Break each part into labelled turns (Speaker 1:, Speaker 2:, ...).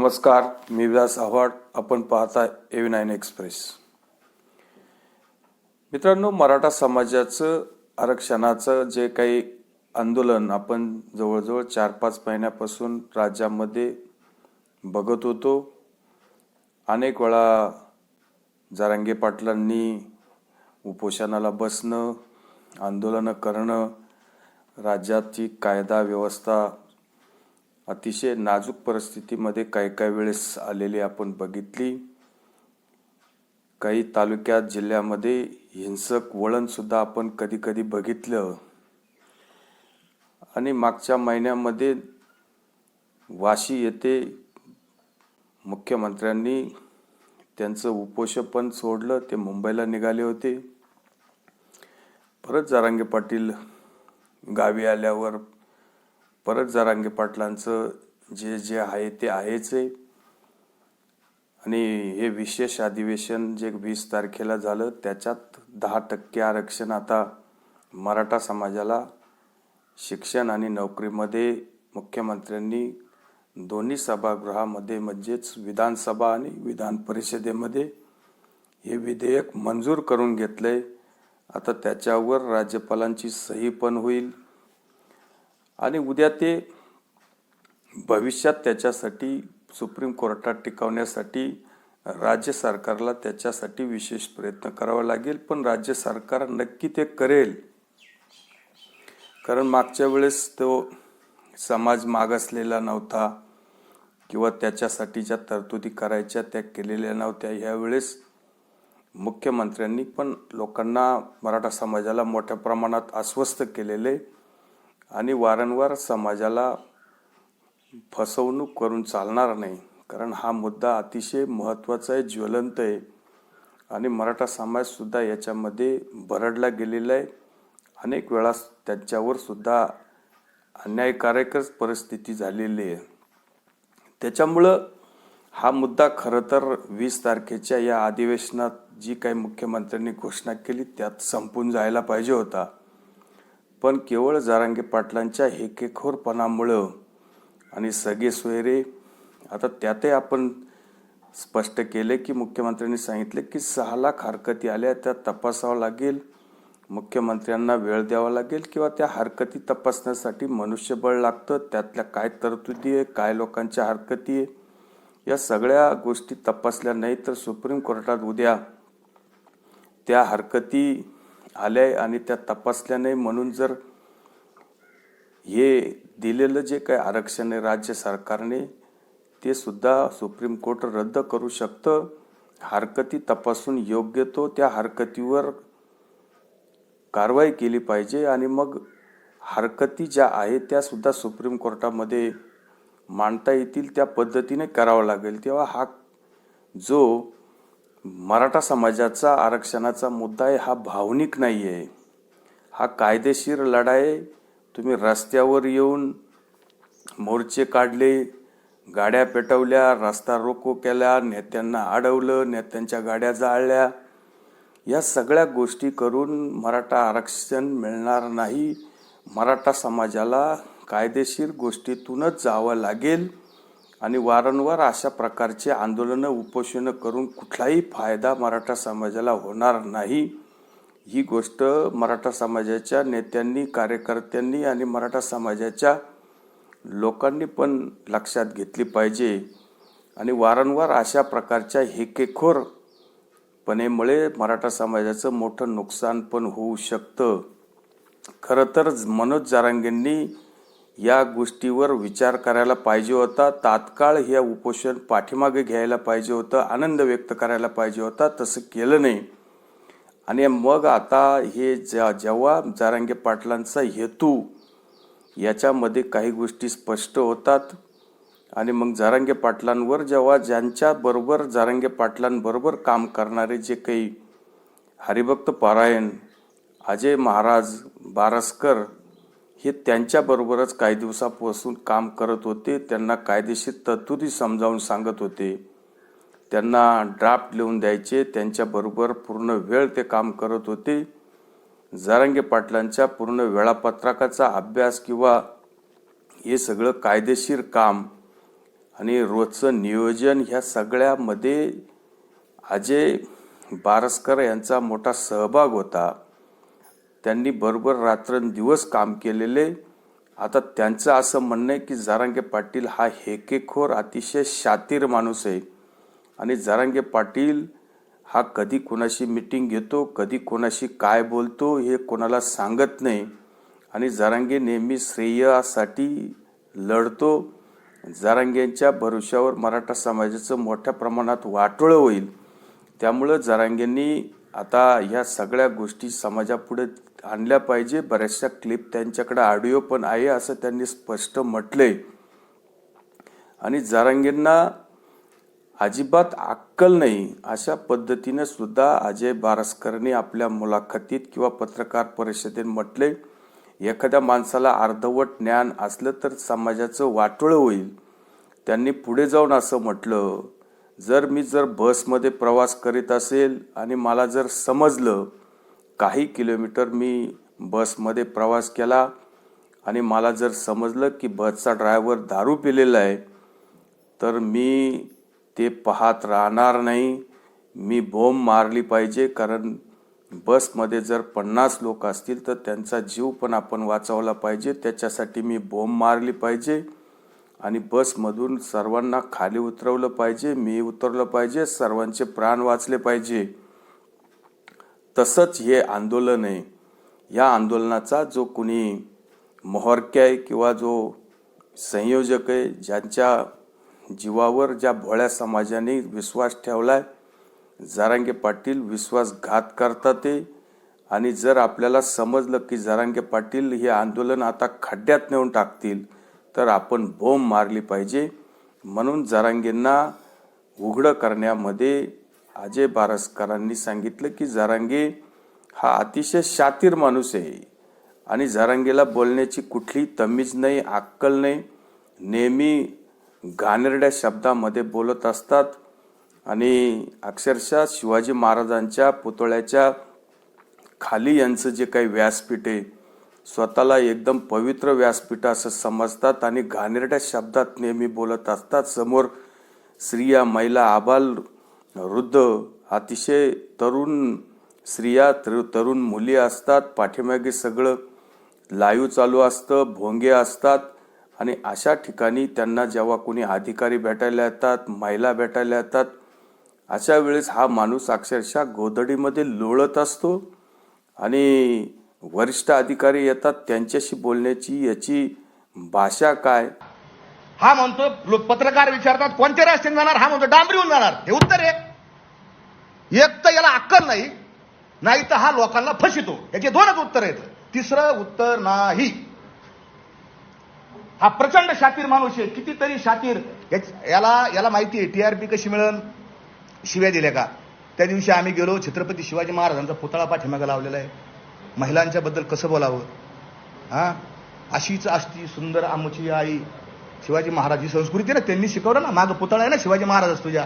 Speaker 1: नमस्कार, मी व्यास आव्हाड. आपण पाहताय AV9 एक्सप्रेस. मित्रांनो, मराठा समाजाचं आरक्षणाचं जे काही आंदोलन आपण जवळजवळ 4-5 महिन्यापासून राज्यामध्ये बघत होतो. अनेक वेळा जरांगे पाटलांनी उपोषणाला बसणं, आंदोलनं करणं, राज्याची कायदा व्यवस्था अतिशय नाजूक परिस्थितीमध्ये काही वेळेस आलेली आपण बघितली. काही तालुक्यात जिल्ह्यामध्ये हिंसक वळण सुद्धा आपण कधी बघितलं. आणि मागच्या महिन्यामध्ये वाशी येथे मुख्यमंत्र्यांनी त्यांचं उपोषण पण सोडलं. ते मुंबईला निघाले होते. परत जरांगे पाटील गावी आल्यावर परत जरांगे पाटलांचं जे आहे ते आहेच आहे. आणि हे विशेष अधिवेशन जे 20 तारखेला झालं त्याच्यात 10% आरक्षण आता मराठा समाजाला शिक्षण आणि नोकरीमध्ये मुख्यमंत्र्यांनी दोन्ही सभागृहामध्ये म्हणजेच विधानसभा आणि विधान परिषदेमध्ये हे विधेयक मंजूर करून घेतलंय. आता त्याच्यावर राज्यपालांची सही पण होईल आणि उद्या ते भविष्यात त्याच्यासाठी सुप्रीम कोर्टात टिकवण्यासाठी राज्य सरकारला त्याच्यासाठी विशेष प्रयत्न करावा लागेल. पण राज्य सरकार नक्की ते करेल, कारण मागच्या वेळेस तो समाज मागासलेला नव्हता किंवा त्याच्यासाठी ज्या तरतुदी करायच्या त्या केलेल्या नव्हत्या. यावेळेस मुख्यमंत्र्यांनी पण लोकांना, मराठा समाजाला मोठ्या प्रमाणात आश्वस्त केलेले आणि वारंवार समाजाला फसवणूक करून चालणार नाही, कारण हा मुद्दा अतिशय महत्त्वाचा आहे, ज्वलंत आहे आणि मराठा समाज सुद्धा याच्यामध्ये भरडला गेलेला आहे. अनेक वेळा त्यांच्यावर सुद्धा अन्यायकारकच परिस्थिती झालेली आहे. त्याच्यामुळं हा मुद्दा खरं तर 20 तारखेच्या या अधिवेशनात जी काही मुख्यमंत्र्यांनी घोषणा केली त्यात संपून जायला पाहिजे होता. पण केवळ जरांगे पाटलांच्या हेकेखोरपणामुळं आणि सगळे सोयरे, आता त्यातही आपण स्पष्ट केले की मुख्यमंत्र्यांनी सांगितले की 6 लाख हरकती आल्या, त्या तपासावं लागेल, मुख्यमंत्र्यांना वेळ द्यावा लागेल किंवा त्या हरकती तपासण्यासाठी मनुष्यबळ लागतं, त्यातल्या काय तरतुदी आहे, काय लोकांच्या हरकती आहे, या सगळ्या गोष्टी तपासल्या नाही तर सुप्रीम कोर्टात उद्या त्या हरकती आल्या आणि त्या तपासल्या नाही म्हणून जर हे दिलेलं जे काही आरक्षण आहे राज्य सरकारने ते सुद्धा सुप्रीम कोर्ट रद्द करू शकतं. हरकती तपासून योग्य तो त्या हरकतीवर कारवाई केली पाहिजे आणि मग हरकती ज्या आहेत त्या सुद्धा सुप्रीम कोर्टामध्ये मांडता येतील त्या पद्धतीने करावं लागेल. तेव्हा हा जो मराठा समाजाचा आरक्षणाचा मुद्दा आहे हा भावनिक नाही आहे, हा कायदेशीर लढा आहे. तुम्ही रस्त्यावर येऊन मोर्चे काढले, गाड्या पेटवल्या, रस्ता रोको केला, नेत्यांना अडवलं, नेत्यांच्या गाड्या जाळल्या, या सगळ्या गोष्टी करून मराठा आरक्षण मिळणार नाही. मराठा समाजाला कायदेशीर गोष्टीतूनच जावं लागेल आणि वारंवार अशा प्रकारचे आंदोलनं, उपोषणं करून कुठलाही फायदा मराठा समाजाला होणार नाही. ही गोष्ट मराठा समाजाच्या नेत्यांनी, कार्यकर्त्यांनी आणि मराठा समाजाच्या लोकांनी पण लक्षात घेतली पाहिजे. आणि वारंवार अशा प्रकारच्या हेकेखोरपणेमुळे मराठा समाजाचं मोठं नुकसान पण होऊ शकतं. खरं तर मनोज जरांगेंनी या गोष्टीवर विचार करायला पाहिजे होता. तात्काळ हे उपोषण पाठीमागे घ्यायला पाहिजे होतं, आनंद व्यक्त करायला पाहिजे होता. तसं केलं नाही. आणि मग आता हे जेव्हा जरांगे पाटलांचा हेतू याच्यामध्ये काही गोष्टी स्पष्ट होतात आणि मग जरांगे पाटलांवर जेव्हा ज्यांच्याबरोबर जरांगे पाटलांबरोबर काम करणारे जे काही हरिभक्त पारायण अजय महाराज बारसकर हे त्यांच्याबरोबरच काही दिवसापासून काम करत होते, त्यांना कायदेशीर तरतुदी समजावून सांगत होते, त्यांना ड्राफ्ट लिहून द्यायचे, त्यांच्याबरोबर पूर्ण वेळ ते काम करत होते. जरांगे पाटलांच्या पूर्ण वेळापत्रकाचा अभ्यास किंवा हे सगळं कायदेशीर काम आणि रोजचं नियोजन ह्या सगळ्यामध्ये अजय बारसकर यांचा मोठा सहभाग होता. त्यांनी बरोबर रात्रंदिवस काम केलेले. आता त्यांचं असं म्हणणं आहे की जरांगे पाटील हा हेकेखोर अतिशय शातीर माणूस आहे आणि जरांगे पाटील हा कधी कोणाशी मीटिंग घेतो, कधी कोणाशी काय बोलतो हे कोणाला सांगत नाही आणि जरांगे नेहमी श्रेयासाठी लढतो. जरांगेंच्या भरोश्यावर मराठा समाजाचं मोठ्या प्रमाणात वाटोळं होईल. त्यामुळं जरांगेंनी आता ह्या सगळ्या गोष्टी समाजापुढे आणल्या पाहिजे. बऱ्याचशा क्लिप त्यांच्याकडे ऑडिओ पण आहे असं त्यांनी स्पष्ट म्हटले. आणि जरांगेंना अजिबात अक्कल नाही अशा पद्धतीने सुद्धा अजय बारसकरने आपल्या मुलाखतीत किंवा पत्रकार परिषदेत म्हटले. एखाद्या माणसाला अर्धवट ज्ञान असलं तर समाजाचं वाटोळं होईल. त्यांनी पुढे जाऊन असं म्हटलं, जर मी बसमध्ये प्रवास करीत असेल आणि मला जर समजलं काही किलोमीटर मी बसमध्ये प्रवास केला आणि मला जर समजलं की बसचा ड्रायव्हर दारू पिलेला आहे, तर मी ते पाहत राहणार नाही. मी बोंब मारली पाहिजे, कारण बसमध्ये जर 50 लोक असतील तर त्यांचा जीव पण आपण वाचवला पाहिजे. त्याच्यासाठी मी बोंब मारली पाहिजे आणि बसमधून सर्वांना खाली उतरवलं पाहिजे. मी उतरलं पाहिजे, सर्वांचे प्राण वाचले पाहिजे. तसंच हे आंदोलन आहे. या आंदोलनाचा जो कुणी मोहरक्या आहे किंवा जो संयोजक आहे, ज्यांच्या जीवावर ज्या भोळ्या समाजाने विश्वास ठेवलाय, जरांगे पाटील विश्वासघात करतात ते. आणि जर आपल्याला समजलं की जरांगे पाटील हे आंदोलन आता खड्ड्यात नेऊन टाकतील तर आपण बोंब मारली पाहिजे. म्हणून जरांगेंना उघडं करण्यामध्ये अजय बारसकरांनी सांगितलं की जरांगे हा अतिशय शातीर माणूस आहे आणि जरांगेला बोलण्याची कुठली तमीज नाही, अक्कल नाही. नेहमी घाणेरड्या शब्दामध्ये बोलत असतात आणि अक्षरशः शिवाजी महाराजांच्या पुतळ्याच्या खाली यांचं जे काही व्यासपीठ आहे, स्वतःला एकदम पवित्र व्यासपीठ असं समजतात आणि घाणेरड्या शब्दात नेहमी बोलत असतात. समोर स्त्रिया, महिला, आबाल, वृद्ध, अतिशय तरुण स्त्रिया, तरुण मुली असतात. पाठीमागे सगळं लाईव्ह चालू असतं, भोंगे असतात. आणि अशा ठिकाणी त्यांना जेव्हा कोणी अधिकारी भेटायला येतात, महिला भेटायला येतात, अशा वेळेस हा माणूस अक्षरशः गोधडीमध्ये लोळत असतो आणि वरिष्ठ अधिकारी येतात, त्यांच्याशी बोलण्याची याची भाषा काय.
Speaker 2: हा म्हणतो, पत्रकार विचारतात कोणत्या रस्त्याने जाणार, हा म्हणतो डांबरीहून जाणार. हे उत्तर आहे. एक तर याला अक्कल नाही तर हा लोकांना फसितो. याचे दोनच उत्तर आहेत. तिसरं उत्तर नाही. हा प्रचंड शातीर माणूस आहे, कितीतरी शातीर. याला माहिती आहे टीआरपी कशी मिळेल. शिव्या दिल्या का? त्या दिवशी आम्ही गेलो, छत्रपती शिवाजी महाराजांचा पुतळा पाठीमागे लावलेला आहे. महिलांच्या बद्दल कसं बोलावं, हा अशीच असती सुंदर आमची आई. शिवाजी महाराज ही संस्कृती ना, त्यांनी शिकवलं ना. मागं पुतळा आहे ना शिवाजी महाराज तुझ्या.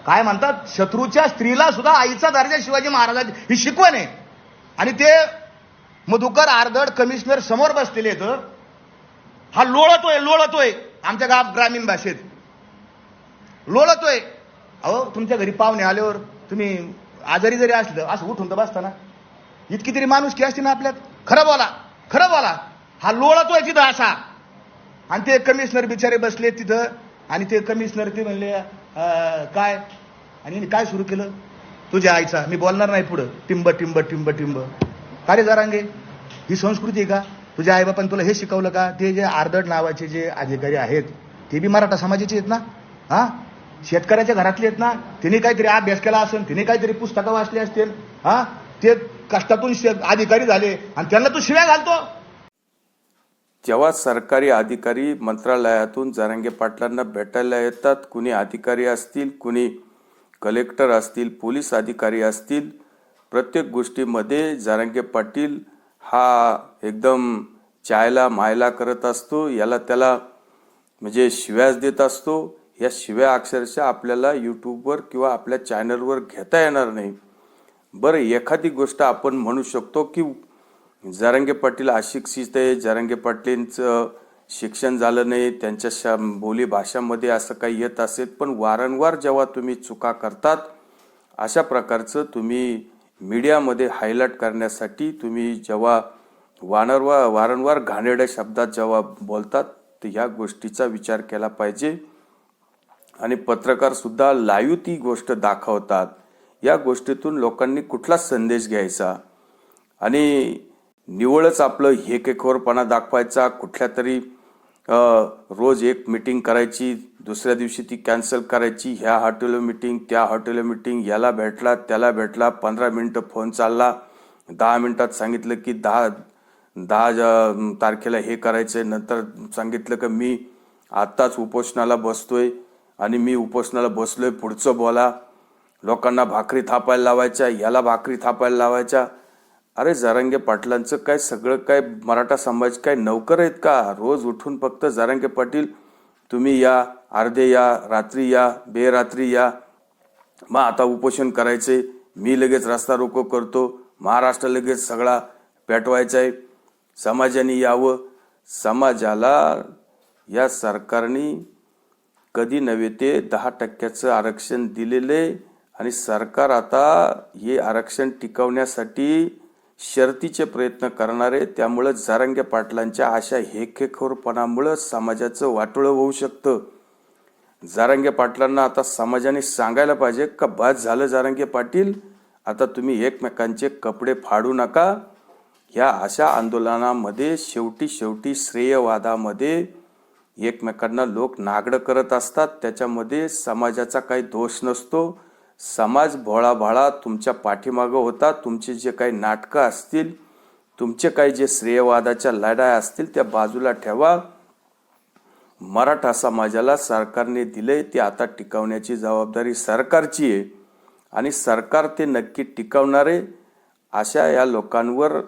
Speaker 2: काय म्हणतात, शत्रूच्या स्त्रीला सुद्धा आईचा दर्जा शिवाजी महाराजांची ही शिकवण आहे. आणि ते मधुकर आर्दड कमिशनर समोर बसलेले आहेत. हा लोळतोय आमच्या ग्रामीण भाषेत लोळतोय. अहो, तुमच्या घरी पाहुणे आल्यावर तुम्ही आजारी जरी असलं असं उठून तर बसताना. इतकी तरी माणुसकी असते ना आपल्यात. खरं बोला. हा लोळतोय तिथं असा. आणि ते कमिशनर बिचारे बसले तिथं आणि ते कमिशनर ते म्हणले काय, आणि काय सुरू केलं, तुझ्या आईचा मी बोलणार नाही पुढं. टिंब टिंब टिंब टिंब. का रे जरांगे, ही संस्कृती आहे का? तुझ्या आईबापांनी तुला हे शिकवलं का? ते जे आर्दड नावाचे जे अधिकारी आहेत ते बी मराठा समाजाचे आहेत ना. हा, शेतकऱ्याच्या घरातले आहेत ना. तिने काहीतरी अभ्यास केला असेल, तिने काहीतरी पुस्तकं वाचली असतील. हा, ते कष्टातून अधिकारी झाले आणि त्यांना तू शिव्या घालतो.
Speaker 1: जेव्हा सरकारी अधिकारी मंत्रालयातून जरांगे पाटलांना भेटायला येतात, कुणी अधिकारी असतील, कुणी कलेक्टर असतील, पोलीस अधिकारी असतील, प्रत्येक गोष्टीमध्ये जरांगे पाटील हा एकदम चायला मायला करत असतो. याला त्याला म्हणजे शिव्याच देत असतो. या शिव्या अक्षरशः आपल्याला यूट्यूबवर किंवा आपल्या चॅनलवर घेता येणार नाही. बरं, एखादी गोष्ट आपण म्हणू शकतो की जरांगे पाटील अशिक्षित आहे, जरांगे पाटलींचं शिक्षण झालं नाही, त्यांच्या बोली भाषामध्ये असं काही येत असेल, पण वारंवार जेव्हा तुम्ही चुका करतात, अशा प्रकारचं तुम्ही मीडियामध्ये हायलाईट करण्यासाठी तुम्ही जेव्हा वारंवार घाणेरड्या शब्दात जेव्हा बोलतात, तर ह्या गोष्टीचा विचार केला पाहिजे. आणि पत्रकार सुद्धा लाईव्ह ती गोष्ट दाखवतात. या गोष्टीतून लोकांनी कुठला संदेश घ्यायचा आणि निवळच आपलं हेकेखोरपणा दाखवायचा, कुठल्या तरी रोज एक मीटिंग करायची, दुसऱ्या दिवशी ती कॅन्सल करायची, ह्या हॉटेल मीटिंग, त्या हॉटेल मीटिंग, याला भेटला त्याला भेटला, 15 मिनिटं फोन चालला, 10 मिनिटात सांगितलं की 10 तारखेला हे करायचंय, नंतर सांगितलं की मी आत्ताच उपोषणाला बसतोय आणि मी उपोषणाला बसलोय, पुढचं बोला. लोकांना भाकरी थापायला लावायच्या, याला भाकरी थापायला लावायच्या. अरे जरांगे पाटलांचं काय सगळं काय मराठा समाज काय नौकर आहेत का? रोज उठून फक्त जरांगे पाटील तुम्ही या, अर्धे या, रात्री या, बेरात्री या, मग आता उपोषण करायचे, मी लगेच रस्ता रोको करतो, महाराष्ट्र लगेच सगळा पेटवायचा आहे, समाजाने यावं. समाजाला या सरकारने कधी नव्हे ते 10% आरक्षण दिलेले आणि सरकार आता हे आरक्षण टिकवण्यासाठी शर्तीचे प्रयत्न करणारे. त्यामुळं जरांगे पाटलांच्या अशा हेकेखोरपणामुळं समाजाचं वाटोळं होऊ शकतं. जरांगे पाटलांना आता समाजाने सांगायला पाहिजे का बस झालं जरांगे पाटील, आता तुम्ही एकमेकांचे कपडे फाडू नका. ह्या अशा आंदोलनामध्ये शेवटी श्रेयवादामध्ये एकमेकांना लोक नागडं करत असतात. त्याच्यामध्ये समाजाचा काही दोष नसतो. समाज भोळाभाळा तुमच्या पाठीमागं होता. तुमचे जे काही नाटकं असतील, तुमचे काही जे श्रेयवादाच्या लढाया असतील त्या बाजूला ठेवा. मराठा समाजाला सरकारने दिले ते आता टिकवण्याची जबाबदारी सरकारची आहे आणि सरकार ते नक्की टिकवणारे. अशा या लोकांवर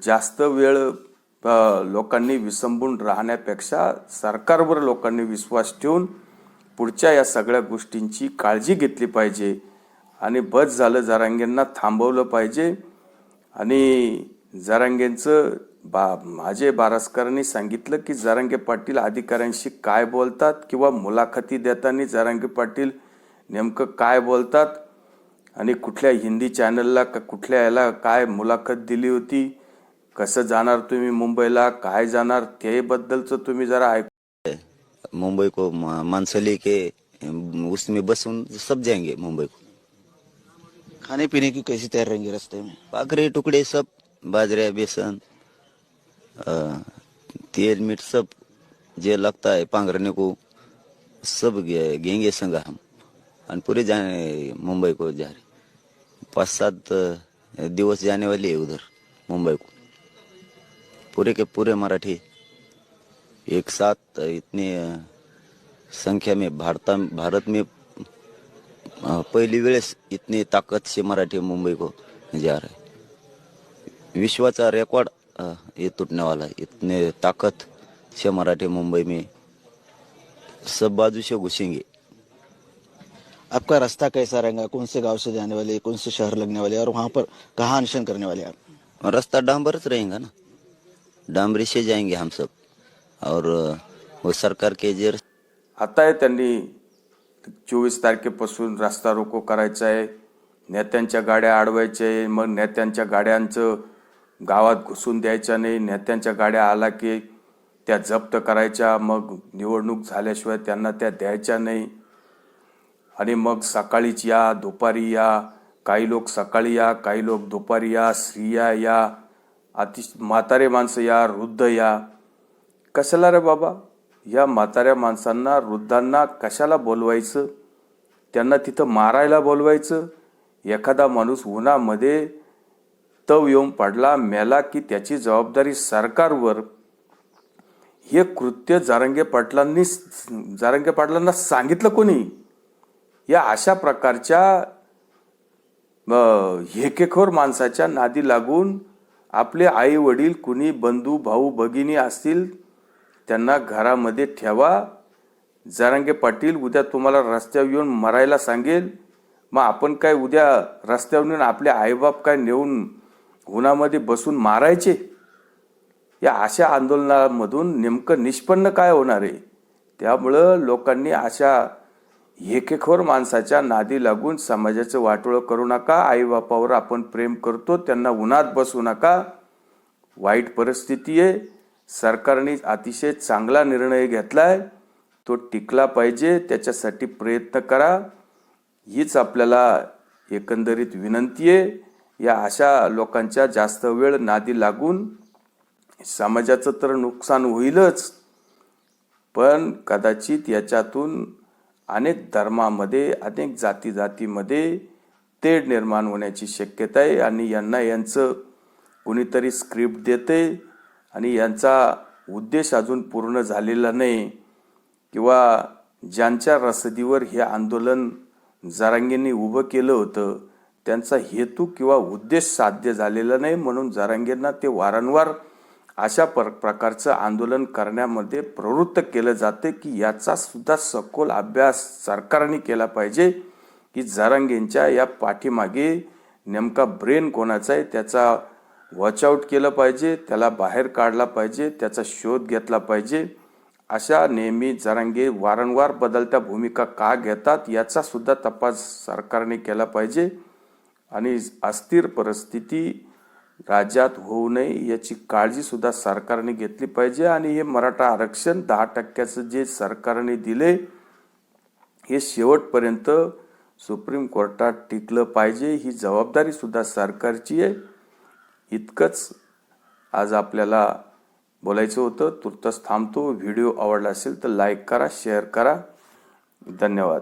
Speaker 1: जास्त वेळ लोकांनी विसंबून राहण्यापेक्षा सरकारवर लोकांनी विश्वास ठेवून पुढच्या या सगळ्या गोष्टींची काळजी घेतली पाहिजे आणि बस झालं जरांगेंना थांबवलं पाहिजे. आणि जरांगेंचं अजय बारस्करांनी सांगितलं की जरांगे पाटील अधिकाऱ्यांशी काय बोलतात किंवा मुलाखती देताना जरांगे पाटील नेमकं काय बोलतात आणि कुठल्या हिंदी चॅनलला कुठल्या याला काय मुलाखत दिली होती, कसं जाणार तुम्ही मुंबईला, काय जाणार, ते बद्दलचं तुम्ही जरा ऐक.
Speaker 3: मुंबई को मानसा लेके उसमें बस सब जाएंगे मुंबई को.
Speaker 4: खाने पीने की कैसी तैयार रहेंगे रास्ते में?
Speaker 3: पाखरे टुकड़े सब, बाजरे, बेसन, तेल मिर्च सब जे लगता है पांगरने को सब घेंगे संग हम और पूरे जाने मुंबई को जा रहे. 5-7 दिवस जाने वाले है उधर मुंबई को. पूरे के पूरे मराठी एक साथ इतनी संख्या में भारत में पहली वेळेस इतनी ताकत से मराठी मुंबई को जा रहे. विश्वाचा रिकॉर्ड ये टूटने वाला है. इतने ताकत से मराठी मुंबई में सब बाजू से घुसेंगे.
Speaker 4: आपका रास्ता कैसा रहेगा? कौन से गांव से जाने वाले, कौन से शहर लगने वाले और वहां पर कहाँ अनशन करने वाले आप?
Speaker 3: रास्ता डांबरच रहेगा ना, डांबरी से जाएंगे हम सब. और वो सरकार के जे
Speaker 1: आता त्यांनी 24 तारखेपासून रस्ता रोको करायचा आहे, नेत्यांच्या गाड्या अडवायच्या आहे, मग नेत्यांच्या गाड्यांचं गावात घुसून द्यायच्या नाही, नेत्यांच्या गाड्या आला की त्या जप्त करायच्या, मग निवडणूक झाल्याशिवाय त्यांना त्या द्यायच्या नाही. आणि मग सकाळीच या, दुपारी या, काही लोक सकाळी या, काही लोक दुपारी या, स्त्रिया या, म्हातारे माणसं या, वृद्ध या. कशाला रे बाबा? या म्हाताऱ्या माणसांना, वृद्धांना कशाला बोलवायचं? त्यांना तिथं मारायला बोलवायचं? एखादा माणूस उन्हामध्ये तव येऊन पडला, मेला की त्याची जबाबदारी सरकारवर. हे कृत्य जरांगे पाटलांना सांगितलं कोणी? या अशा प्रकारच्या हेकेखोर माणसाच्या नादी लागून आपले आई वडील, कुणी बंधू भाऊ भगिनी असतील, त्यांना घरामध्ये ठेवा. जरांगे पाटील उद्या तुम्हाला रस्त्यावर येऊन मरायला सांगेल, मग आपण काय उद्या रस्त्यावर येऊन आपले आईबाप काय नेऊन उन्हामध्ये बसून मारायचे? या अशा आंदोलनामधून नेमकं निष्पन्न काय होणार आहे? त्यामुळं लोकांनी अशा एकेखोर माणसाच्या नादी लागून समाजाचं वाटोळं करू नका. आईबापावर आपण प्रेम करतो, त्यांना उन्हात बसू नका. वाईट परिस्थिती आहे. सरकारने अतिशय चांगला निर्णय घेतलाय, तो टिकला पाहिजे. त्याच्यासाठी प्रयत्न करा. हीच आपल्याला एकंदरीत विनंती आहे. या अशा लोकांच्या जास्त वेळ नादी लागून समाजाचं तर नुकसान होईलच, पण कदाचित याच्यातून अनेक धर्मामध्ये, अनेक जातीमध्ये तेढ निर्माण होण्याची शक्यता आहे. आणि यांचं कोणीतरी स्क्रिप्ट देते आणि यांचा उद्देश अजून पूर्ण झालेला नाही, किंवा ज्यांच्या रसदीवर हे आंदोलन जरांगेंनी उभं केलं होतं त्यांचा हेतू किंवा उद्देश साध्य झालेला नाही, म्हणून जरांगेंना ते वारंवार अशा प्रकारचं आंदोलन करण्यामध्ये प्रवृत्त केलं जाते की याचा सुद्धा सखोल अभ्यास सरकारने केला पाहिजे की जरांगेंच्या या पाठीमागे नेमका ब्रेन कोणाचा आहे, त्याचा वॉच आउट केलं पाहिजे, त्याला बाहेर काढला पाहिजे, त्याचा शोध घेतला पाहिजे. अशा नेहमी जरांगे वारंवार बदलत्या भूमिका का घेतात याचा सुद्धा तपास सरकारने केला पाहिजे. आणि अस्थिर परिस्थिती राज्यात होऊ नये याची काळजी सुद्धा सरकारने घेतली पाहिजे. आणि हे मराठा आरक्षण 10% जे सरकारने दिले हे शेवटपर्यंत सुप्रीम कोर्टात टिकलं पाहिजे. ही जबाबदारी सुद्धा सरकारची आहे. इतकंच आज आपल्याला बोलायचं होतं. तुर्तास थांबतो. व्हिडिओ आवडला असेल तर लाईक करा, शेअर करा. धन्यवाद.